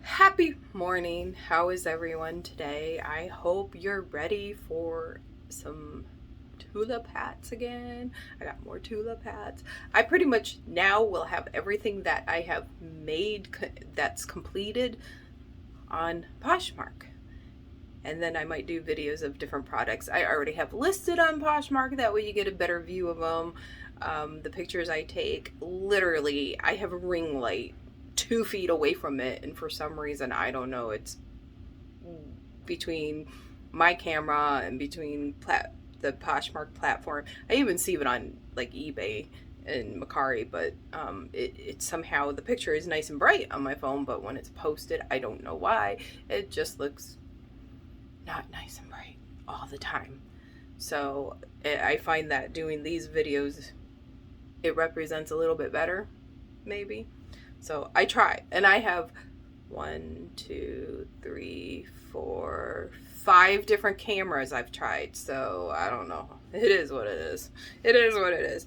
Happy morning. How is everyone today? I hope you're ready for some tulip hats again. I got more tulip hats. I pretty much now will have everything that I have made that's completed on Poshmark. And then I might do videos of different products I already have listed on Poshmark. That way you get a better view of them. The pictures I take, literally, I have a ring light 2 feet away from it, and for some reason, I don't know, it's between my camera and between the Poshmark platform. I even see it on like eBay and Macari, but it somehow the picture is nice and bright on my phone, but when it's posted, I don't know why, it just looks not nice and bright all the time. So I find that doing these videos, it represents a little bit better, maybe. So I try, and I have 1, 2, 3, 4, 5 different cameras I've tried. So I don't know. It is what it is. It is what it is.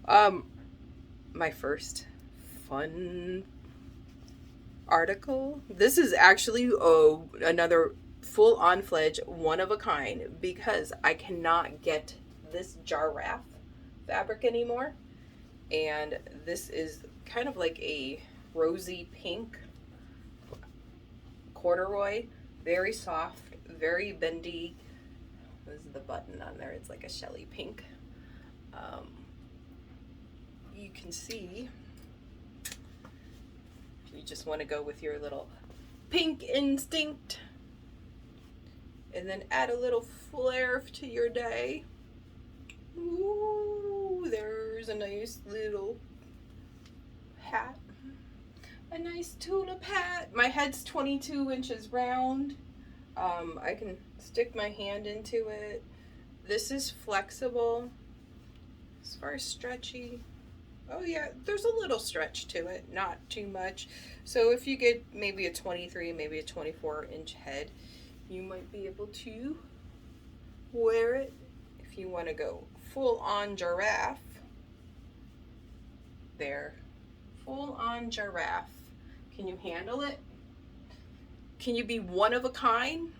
My first fun article. This is actually another full-on fledged one of a kind because I cannot get this Giraffe fabric anymore, and this is kind of like a rosy pink corduroy, very soft, very bendy. This is the button on there. It's like a Shelly pink. You can see you just want to go with your little pink instinct and then add a little flair to your day. Ooh, there's a nice little hat. A nice tulip hat. My head's 22 inches round. I can stick my hand into it. This is flexible. As far as stretchy, oh yeah, there's a little stretch to it, not too much. So if you get maybe a 23, maybe a 24-inch head, you might be able to wear it. If you want to go full on giraffe, there, full on giraffe. Can you handle it? Can you be one of a kind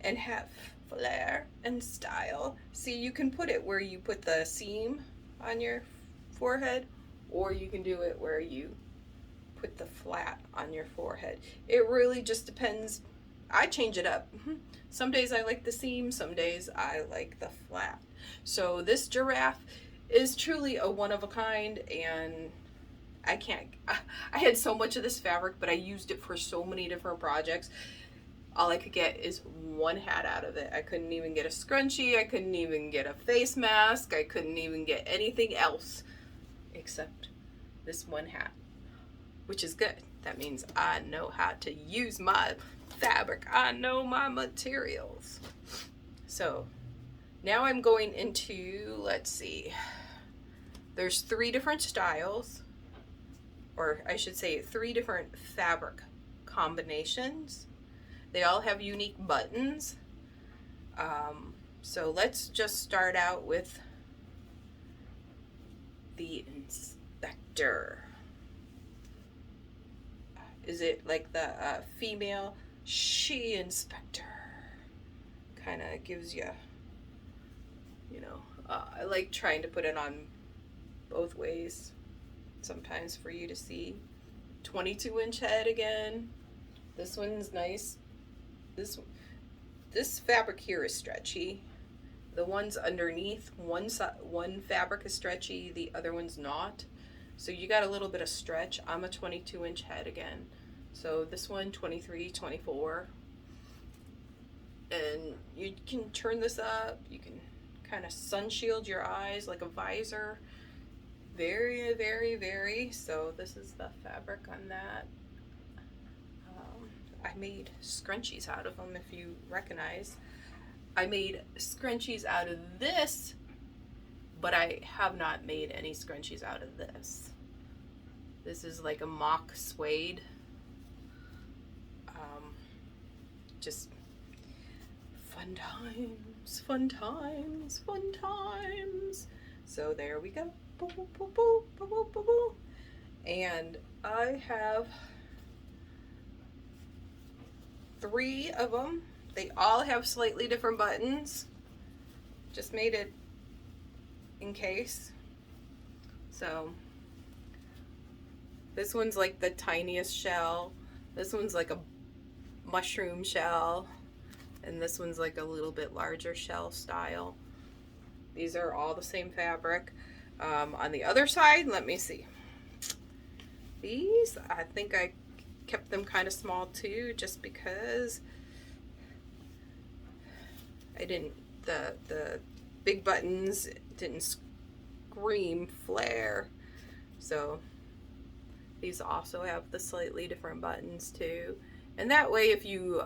and have flair and style? See, you can put it where you put the seam on your forehead, or you can do it where you put the flat on your forehead. It really just depends. I change it up. Some days I like the seam, some days I like the flat. So this giraffe is truly a one of a kind, and I had so much of this fabric, but I used it for so many different projects. All I could get is one hat out of it. I couldn't even get a scrunchie. I couldn't even get a face mask. I couldn't even get anything else except this one hat, which is good. That means I know how to use my fabric. I know my materials. So now I'm going into, let's see, there's 3 different styles, or I should say 3 different fabric combinations. They all have unique buttons. So let's just start out with the inspector. Is it like the female she inspector? Kind of gives you, I like trying to put it on both ways sometimes for you to see. 22-inch head again. This one's nice. This fabric here is stretchy. The ones underneath, one fabric is stretchy, the other one's not. So you got a little bit of stretch. I'm a 22-inch head again. So this one, 23, 24. And you can turn this up. You can kind of sun shield your eyes like a visor. Very, very, very. So this is the fabric on that. I made scrunchies out of them, if you recognize. I made scrunchies out of this, but I have not made any scrunchies out of this. This is like a mock suede. Just fun times, fun times, fun times. So there we go. Boo, boo, boo, boo, boo, boo, boo, boo. And I have 3 of them. They all have slightly different buttons. Just made it in case. So this one's like the tiniest shell. This one's like a mushroom shell. And this one's like a little bit larger shell style. These are all the same fabric. On the other side, let me see. These, I think I kept them kind of small too, just because I didn't, the big buttons didn't scream flare. So these also have the slightly different buttons too. And that way, if you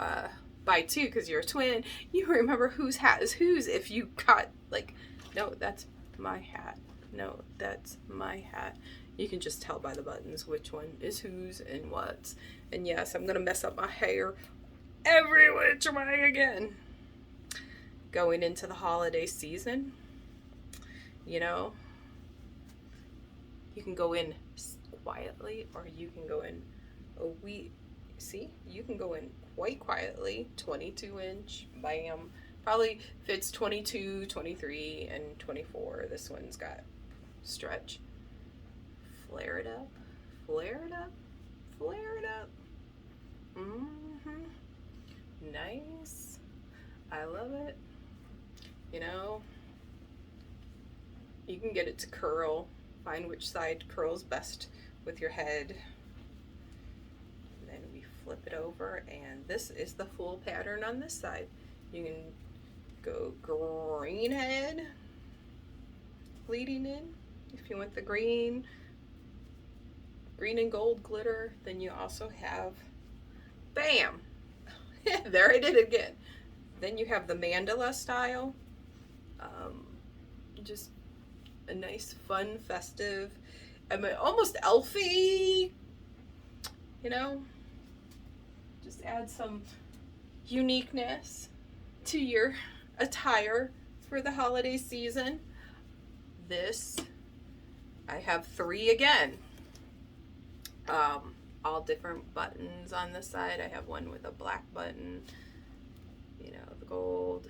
buy 2 because you're a twin, you remember whose hat is whose. If you got like, no, that's my hat. No, that's my hat. You can just tell by the buttons which one is whose and what's. And yes, I'm gonna mess up my hair every which way again. Going into the holiday season, you know, you can go in quietly or you can go in you can go in quite quietly. 22-inch, bam. Probably fits 22, 23, and 24. This one's got stretch. Flare it up, flare it up, flare it up. Nice. I love it. You know, you can get it to curl. Find which side curls best with your head. And then we flip it over, and this is the full pattern on this side. You can go green head leading in if you want the green and gold glitter. Then you also have, bam, there I did it again. Then you have the Mandela style, just a nice, fun, festive, I mean, almost elfy, you know, just add some uniqueness to your attire for the holiday season. This, I have 3 again. All different buttons on this side. I have one with a black button, you know, the gold,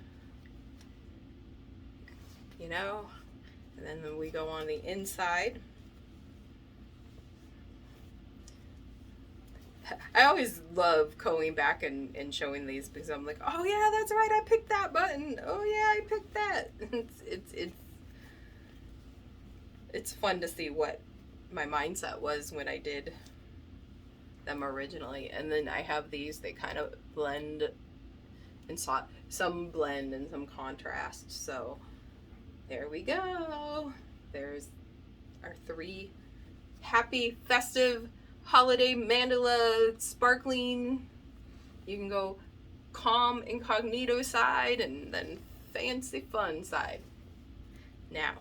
you know, and then when we go on the inside, I always love going back and showing these because I'm like, oh yeah, that's right, I picked that button. Oh yeah, I picked that. It's fun to see what my mindset was when I did them originally. And then I have these, they kind of blend, and some blend and some contrast. So there we go. There's our 3 happy, festive, holiday Mandela sparkling. You can go calm incognito side and then fancy fun side. Now,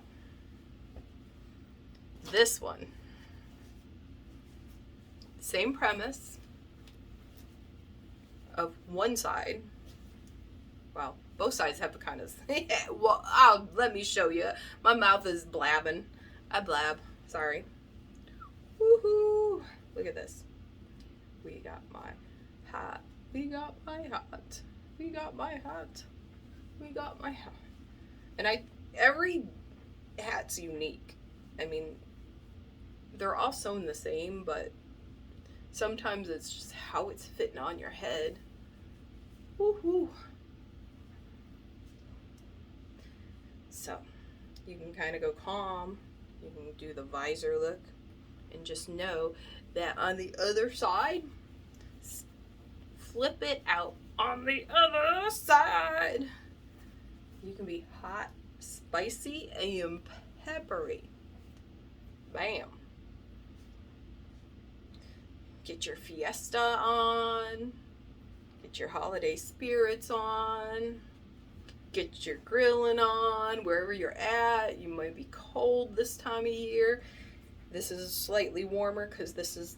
this one, same premise of one side. Well, both sides have the kind of, well, let me show you. My mouth is blabbing. I blab, sorry. Woohoo! Look at this. We got my hat. We got my hat. We got my hat. We got my hat. And every hat's unique. I mean, they're all sewn the same, but sometimes it's just how it's fitting on your head. Woohoo! So, you can kind of go calm. You can do the visor look. And just know that on the other side, flip it out on the other side. You can be hot, spicy, and peppery. Bam. Get your fiesta on. Get your holiday spirits on. Get your grilling on wherever you're at. You might be cold this time of year. This is slightly warmer because this is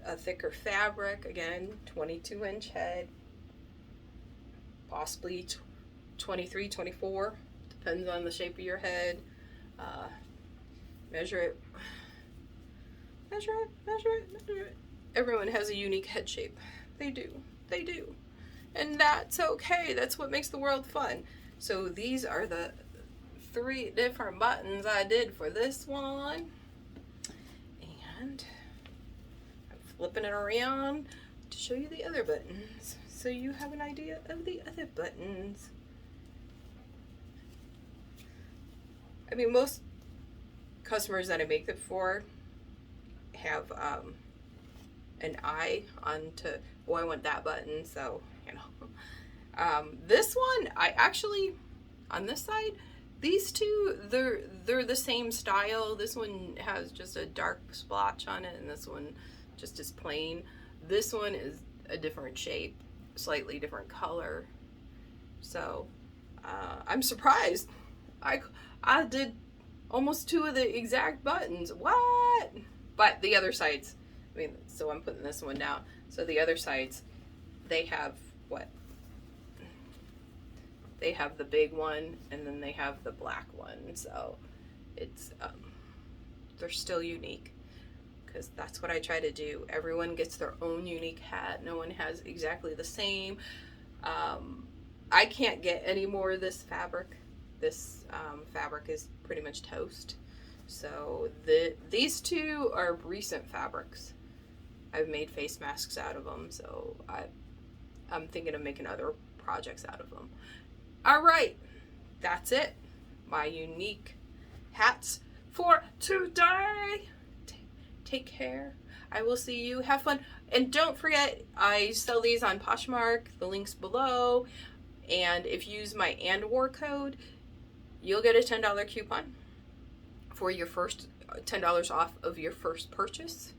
a thicker fabric. Again, 22-inch head. Possibly 23, 24. Depends on the shape of your head. Measure it. Measure it. Measure it. Measure it. Everyone has a unique head shape. They do. They do. And that's okay. That's what makes the world fun. So these are the 3 different buttons I did for this one. And I'm flipping it around to show you the other buttons, so you have an idea of the other buttons. I mean, most customers that I make it for have an eye onto, oh, I want that button, so, you know. This one, I actually, on this side, these two, they're the same style. This one has just a dark splotch on it, and this one just is plain. This one is a different shape, slightly different color. So, I'm surprised. I did almost 2 of the exact buttons. What? But the other sides, I mean, so I'm putting this one down. So the other sides, they have what? They have the big one, and then they have the black one. So it's, they're still unique, because that's what I try to do. Everyone gets their own unique hat. No one has exactly the same. I can't get any more of this fabric. This fabric is pretty much toast. So these 2 are recent fabrics. I've made face masks out of them, so I'm thinking of making other projects out of them. All right, that's it. My unique hats for today. Take care. I will see you. Have fun. And don't forget, I sell these on Poshmark. The link's below. And if you use my &war code, you'll get a $10 coupon for your first $10 off of your first purchase.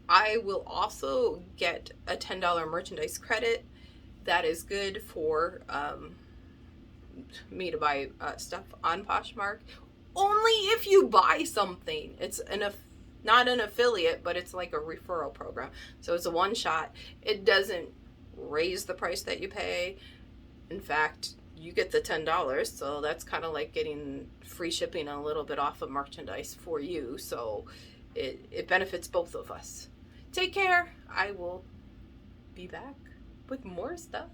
I will also get a $10 merchandise credit. That is good for me to buy stuff on Poshmark. Only if you buy something. It's not an affiliate, but it's like a referral program. So it's a one-shot. It doesn't raise the price that you pay. In fact, you get the $10, so that's kind of like getting free shipping a little bit off of merchandise for you. So it benefits both of us. Take care. I will be back with more stuff.